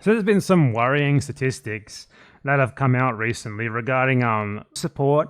So there's been some worrying statistics that have come out recently regarding support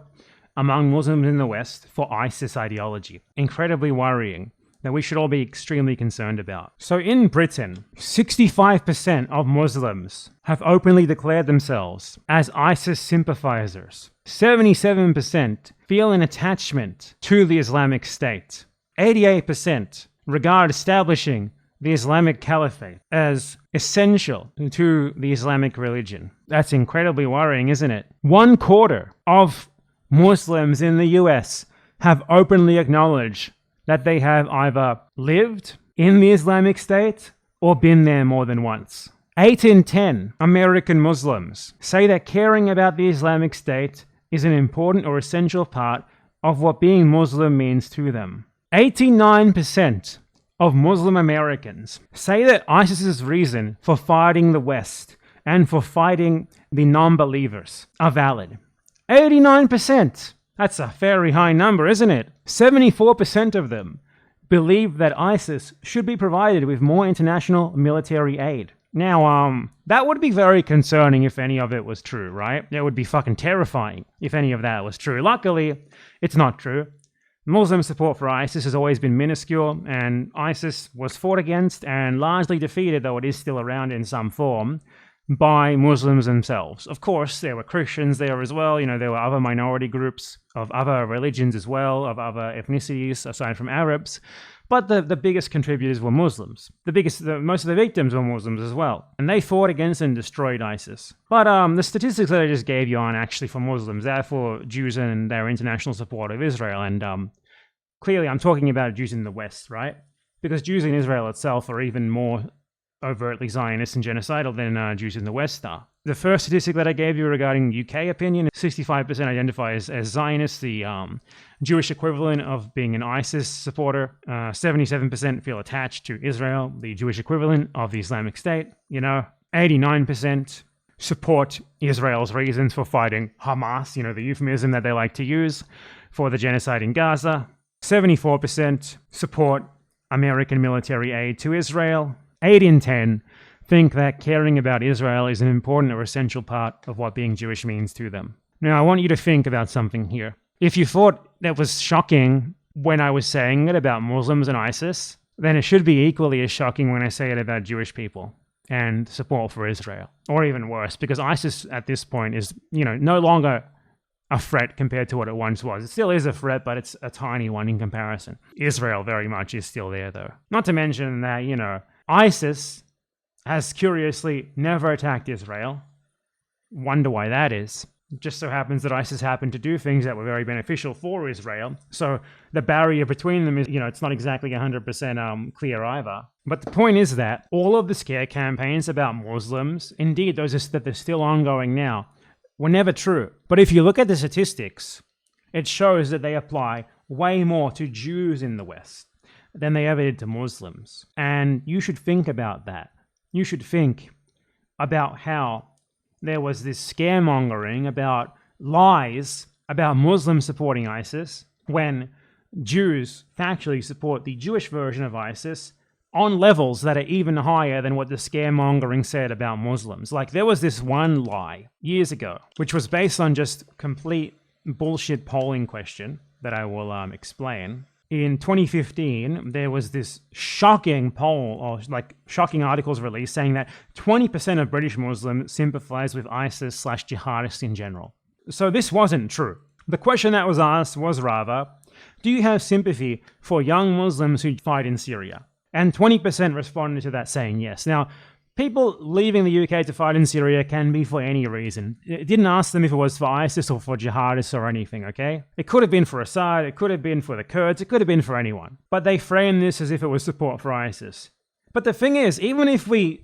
among Muslims in the West for ISIS ideology. Incredibly worrying, that we should all be extremely concerned about. So in Britain, 65% of Muslims have openly declared themselves as ISIS sympathizers. 77% feel an attachment to the Islamic State. 88% regard establishing the Islamic Caliphate as essential to the Islamic religion. That's incredibly worrying, isn't it? 1/4 of Muslims in the US have openly acknowledged that they have either lived in the Islamic State or been there more than once. 8 in 10 American Muslims say that caring about the Islamic State is an important or essential part of what being Muslim means to them. 89% of Muslim Americans say that ISIS's reason for fighting the West and for fighting the non-believers are valid. 89%! That's a very high number, isn't it? 74% of them believe that ISIS should be provided with more international military aid. Now, that would be very concerning if any of it was true, right? It would be fucking terrifying if any of that was true. Luckily, it's not true. Muslim support for ISIS has always been minuscule, and ISIS was fought against and largely defeated, though it is still around in some form, by Muslims themselves. Of course, there were Christians there as well. You know, there were other minority groups of other religions as well, of other ethnicities aside from Arabs. But the biggest contributors were Muslims. Most of the victims were Muslims as well. And they fought against and destroyed ISIS. But the statistics that I just gave you aren't actually for Muslims. They're for Jews and their international support of Israel. And clearly I'm talking about Jews in the West, right? Because Jews in Israel itself are even more overtly Zionist and genocidal than Jews in the West are. The first statistic that I gave you regarding UK opinion, 65% identify as Zionist, the Jewish equivalent of being an ISIS supporter. 77% feel attached to Israel, the Jewish equivalent of the Islamic State. 89% support Israel's reasons for fighting Hamas, the euphemism that they like to use for the genocide in Gaza. 74% support American military aid to Israel. 8 in 10 think that caring about Israel is an important or essential part of what being Jewish means to them. Now, I want you to think about something here. If you thought that was shocking when I was saying it about Muslims and ISIS, then it should be equally as shocking when I say it about Jewish people and support for Israel. Or even worse, because ISIS at this point is, no longer a threat compared to what it once was. It still is a threat, but it's a tiny one in comparison. Israel very much is still there, though. Not to mention that, ISIS has curiously never attacked Israel. Wonder why that is. It just so happens that ISIS happened to do things that were very beneficial for Israel. So the barrier between them is, it's not exactly 100% clear either. But the point is that all of the scare campaigns about Muslims, indeed those that are still ongoing now, were never true. But if you look at the statistics, it shows that they apply way more to Jews in the West than they ever did to Muslims. And you should think about that. You should think about how there was this scaremongering about lies about Muslims supporting ISIS when Jews factually support the Jewish version of ISIS on levels that are even higher than what the scaremongering said about Muslims. Like, there was this one lie years ago, which was based on just complete bullshit polling question that I will explain. In 2015, there was this shocking poll, or shocking articles released saying that 20% of British Muslims sympathize with ISIS/jihadists in general. So this wasn't true. The question that was asked was rather, do you have sympathy for young Muslims who fight in Syria? And 20% responded to that saying yes. Now, people leaving the UK to fight in Syria can be for any reason. It didn't ask them if it was for ISIS or for jihadists or anything, okay? It could have been for Assad, it could have been for the Kurds, it could have been for anyone. But they framed this as if it was support for ISIS. But the thing is, even if we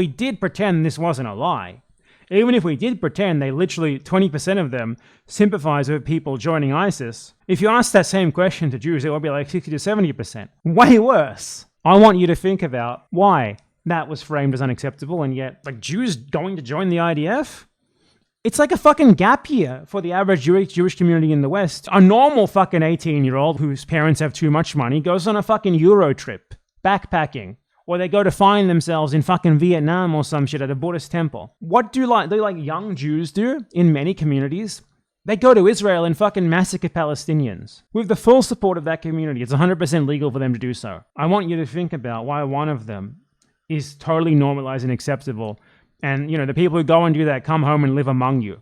did pretend this wasn't a lie, even if we did pretend they literally, 20% of them sympathize with people joining ISIS, if you ask that same question to Jews, it would be like 60 to 70%. Way worse. I want you to think about why that was framed as unacceptable, and yet, Jews going to join the IDF? It's like a fucking gap year for the average Jewish community in the West. A normal fucking 18-year-old whose parents have too much money goes on a fucking Euro trip, backpacking, Or they go to find themselves in fucking Vietnam or some shit at a Buddhist temple. What do young Jews do in many communities? They go to Israel and fucking massacre Palestinians. With the full support of that community, it's 100% legal for them to do so. I want you to think about why one of them is totally normalized and acceptable. And, the people who go and do that come home and live among you.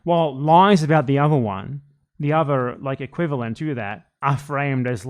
While lies about the other one, the other, equivalent to that, are framed as,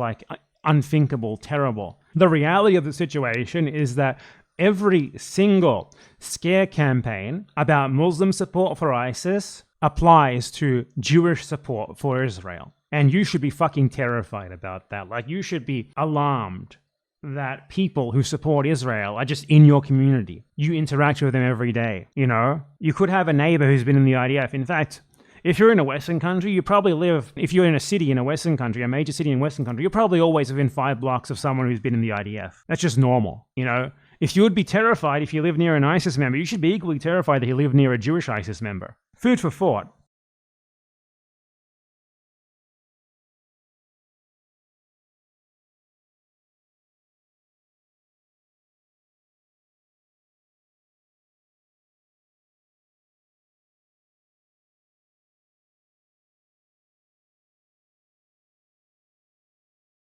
unthinkable, terrible. The reality of the situation is that every single scare campaign about Muslim support for ISIS applies to Jewish support for Israel. And you should be fucking terrified about that. You should be alarmed that people who support Israel are just in your community. You interact with them every day, You could have a neighbor who's been in the IDF. In fact, if you're in a Western country, you probably live, if you're in a city in a Western country, a major city in a Western country, you're probably always within 5 blocks of someone who's been in the IDF. That's just normal, If you would be terrified if you live near an ISIS member, you should be equally terrified that you live near a Jewish ISIS member. Food for thought.